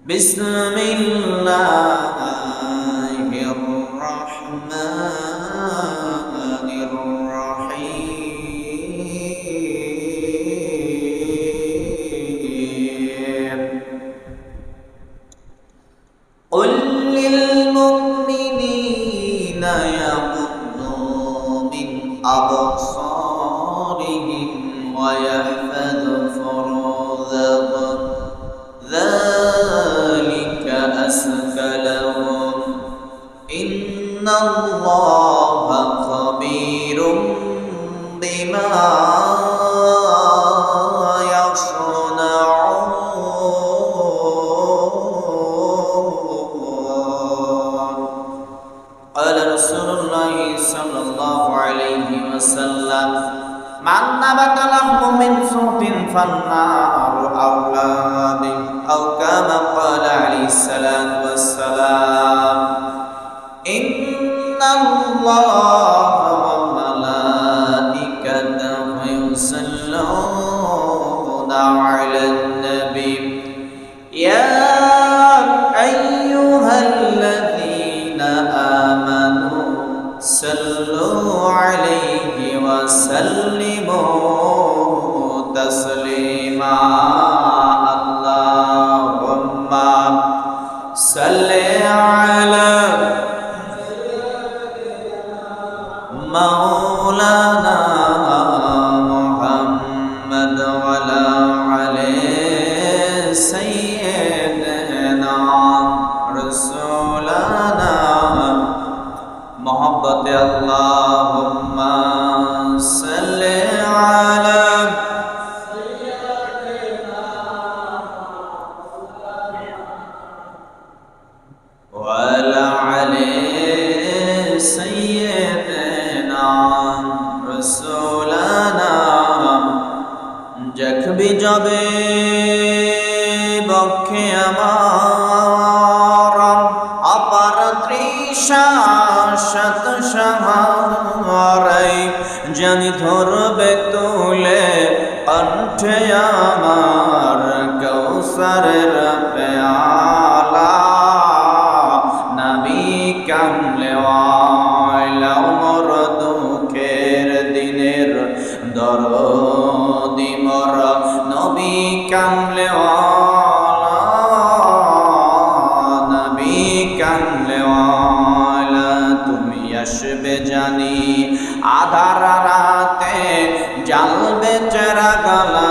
বিসমিল্লাহির রহমানির রহিম কুল লিল মুমিনিনা ইয়াগুদ্দু মিন আবসারিহিম ওয়া ইয়াহফাযু ফুরুজাহুম যালিকা আযকা লাহুম ইন্নাল্লাহা খাবীরুম বিমা قال رسول الله صلى الله عليه وسلم من نبت لحم من صوت فالنار أولى به أو كما قال عليه الصلاة والسلام إن الله وملائكته يصلون على النبي يا أيها الذين آمنوا صلوا عليه وسلموا تسليما اللهم صل على مولانا محمد وعلى آله سيدنا رسولنا محبت اللهم صل على وعلى آله سيدنا رسولنا जख्बी যাবে বক্ষে আমার অপার তৃষা শত সহারাই জানি ধরবে তুলে কণ্ঠে আমার কৌসরের পেয়ালা নবী কামলে ওয়ালা মোর দুঃখের দিনের দরদি মোর নবী কামলে ওয়ালা নবী কামলে ওয়ালা তুমি আসবে জানি আধার রাতে জ্বালবে চেরাগালা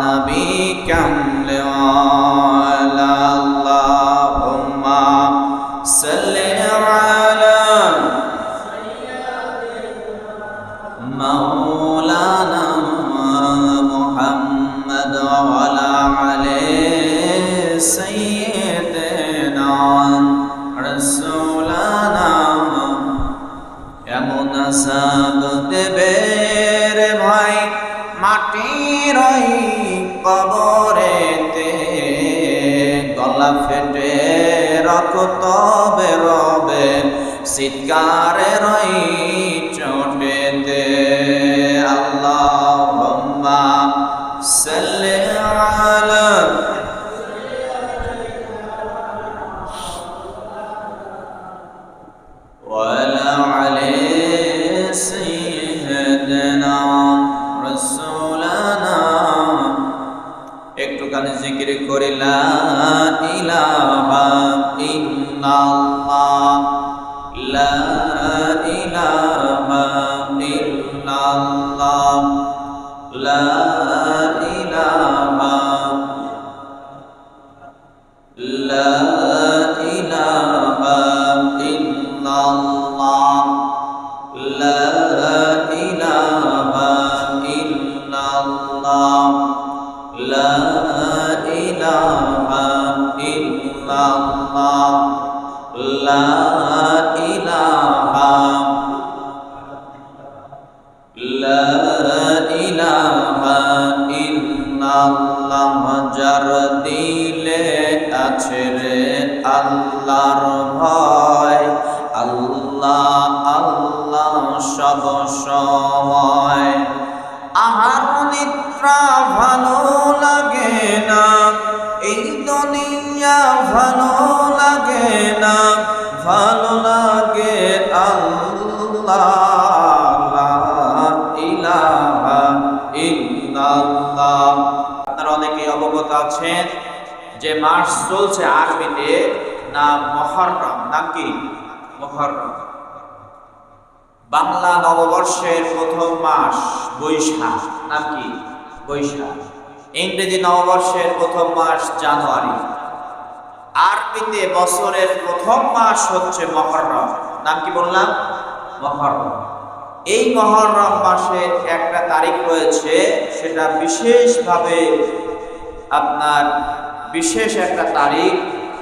নবী কামলে ওয়ালা আল্লাহুম্মা সাল্লি আলা مولانا محمد وعلى آله سيدنا رسولنا এমন আসাদ দেবে রে ভাই মাটির ওই কবরেতে গলা ফেটে রক্ত বেরোবে চিৎকারের ওই চোটেতে আল্লাহুম্মা সাল্লি আলা ওয়ালা আলি সাইয়্যিদিনা রাসূলানা একটুখানি জিকির করি লা ইলাহা ইল্লাল্লাহ লা ইলাহা ইল্লাল্লাহ লা ইলাহা লা ইলাহা ইল্লাল্লাহ লা ইলাহা ইল্লাল্লাহ লা ইলাহা ইল্লাল্লাহ লা ইলাহা লা ইলাহা ইল্লাল্লাহ যার দিলে আছে রে আল্লাহর ভয় আল্লাহ আল্লাহ সব সময় আহার নিদ্রা ভালো লাগে না দুনিয়া ভালো লাগে না, ভালো লাগে আল্লাহ, লা ইলাহা ইল্লাল্লাহ। আপনারা অনেকেই অবগত আছেন যে মাস চলছে আরবিতে নাম মুহররম। নাম কি? মুহররম। বাংলা নববর্ষের প্রথম মাস বৈশাখ। নাম কি? বৈশাখ। ইংরেজি নববর্ষের প্রথম মাস জানুয়ারি। আরবিতে বছরের প্রথম মাস হচ্ছে মুহররম। নাম কি বললাম? মুহররম। এই মুহররম মাসের একটা তারিখ রয়েছে, সেটা বিশেষভাবে আপনার বিশেষ একটা তারিখ,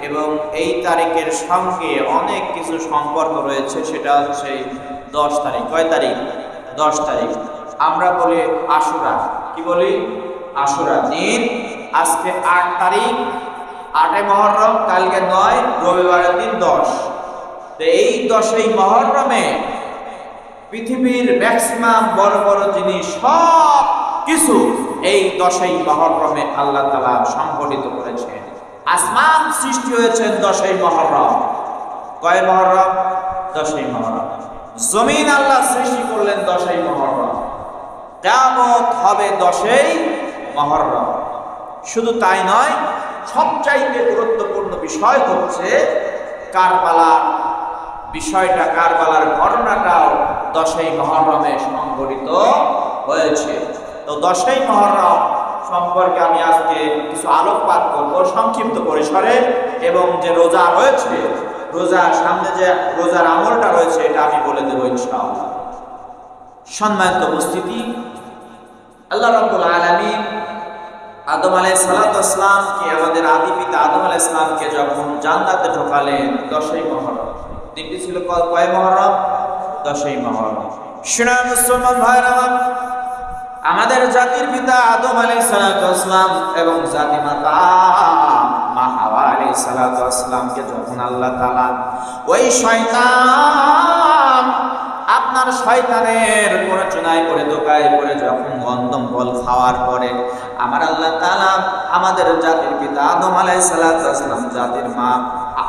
এবং এই তারিখের সঙ্গে অনেক কিছু সম্পর্ক রয়েছে। সেটা হচ্ছে 10 তারিখ। কয় তারিখ? 10 তারিখ। আমরা বলি আশুরা। কি বলি? আশুরা দিন। আজকে 8 তারিখ, 8 মুহররম, কালকে 9, রবিবারের দিন 10। তো এই 10ই মুহররমে পৃথিবীর ম্যাক্সিমাম বড় বড় জিনিস সব কিছু এই 10ই মুহররমে আল্লাহ তাআলা সংগঠিত করেছেন। আসমান সৃষ্টি হয়েছে 10ই মুহররম। কয় মুহররম? 10ই মুহররম। জমিন আল্লাহ সৃষ্টি করলেন 10ই মুহররম। কিয়ামত হবে 10ই মুহররম। শুধু তাই নয়, সবচাইতে গুরুত্বপূর্ণ বিষয় হচ্ছে কারবালার বিষয়টা, কারবালার ঘটনাটাও 10ই মুহররমে সংঘটিত হয়েছে। তো 10ই মুহররম সম্পর্কে আমি আজকে কিছু আলোকপাত করব সংক্ষিপ্ত পরিসরে, এবং যে রোজা রয়েছে, রোজার সামনে যে রোজার আমলটা রয়েছে এটা আমি বলে দেব ইনশাআল্লাহ। সম্মানিত উপস্থিতি, আল্লাহ রাব্বুল আলামিন আদম আলাইহিস সালাতু ওয়াস সালামকে, আমাদের আদি পিতা আদম আলাইহিস সালামকে যখন জান্নাতে ঢোকালেন 10ই মুহররম। দিনটি ছিল কয় মুহররম? 10ই মুহররম। শুনে মুসলমান ভাইরা আমার, আমাদের জাতির পিতা আদম আলাইহিস সালাতু ওয়াস সালাম এবং জাতি মাতা মা হাওয়া আলাইহিস সালাতু ওয়াস সালামকে যখন আল্লাহ তাআলা ওই শয়তান, আপনার শয়তানের প্ররোচনায় করে, ধোঁকায় পড়ে যখন গন্ধম ফল খাওয়ার পরে আমার আল্লাহ তাআলা আমাদের জাতির পিতা আদম আলাইহিস সালাতু ওয়াস সালাম, জাতির মা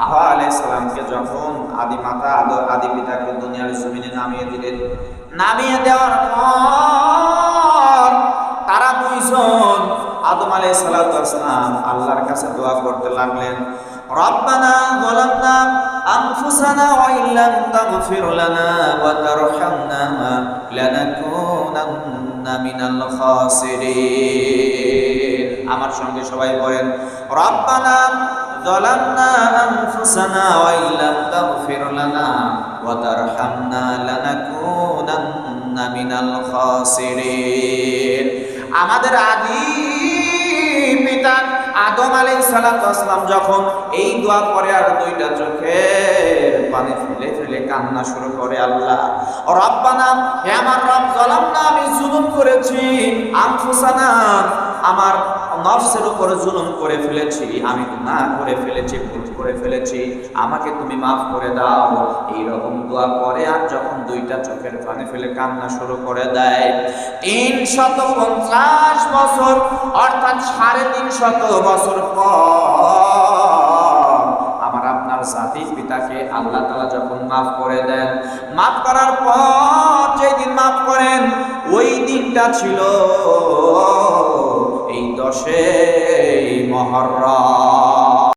হাওয়া আলাইহিস সালামকে যখন আদি মাতা আদি পিতাকে দুনিয়ার জমিনে নামিয়ে দিলেন, নামিয়ে দেওয়ার পর তারা দুইজন আদম আলাইহিস সালাতু ওয়াস সালাম আল্লাহর কাছে দোয়া করতে লাগলেন, রব্বানা যালামনা আনফুসানা ওয়া ইল্লাম তাগফির লানা ওয়া তারহামনা লানাকুনান্না মিনাল খাসিরিন। আমার সঙ্গে সবাই বলেন, রব্বানা যালামনা আনফুসানা ওয়া ইল্লাম তাগফির লানা ওয়া তারহামনা লানাকুনান্না মিনাল খাসিরিন। আমাদের আদি পিতা আদম আলাইহিস সালাতু ওয়াস সালাম যখন এই দোয়া করে আর দুইটা চোখের পানি ফেলে ফেলে কান্না শুরু করে, আল্লাহ রব্বানা, হে আমার রব, যালামনা, আমি জুলুম করেছি, আনফুসানা, আমার নফসের উপরে জুলুম করে ফেলেছি, আমি গুনাহ করে ফেলেছি, ভুল করে ফেলেছি, আমাকে তুমি মাফ করে দাও। এইরকম দোয়া করে আর যখন দুইটা চোখের পানি ফেলে কান্না শুরু করে দেয়, 350 বছর অর্থাৎ 350 বছর পর আমার আপনার জাতির পিতাকে আল্লাহ তাআলা যখন মাফ করে দেন, মাফ করার পর যেই দিন মাফ করেন ওই দিনটা ছিল এই 10ই মুহররম।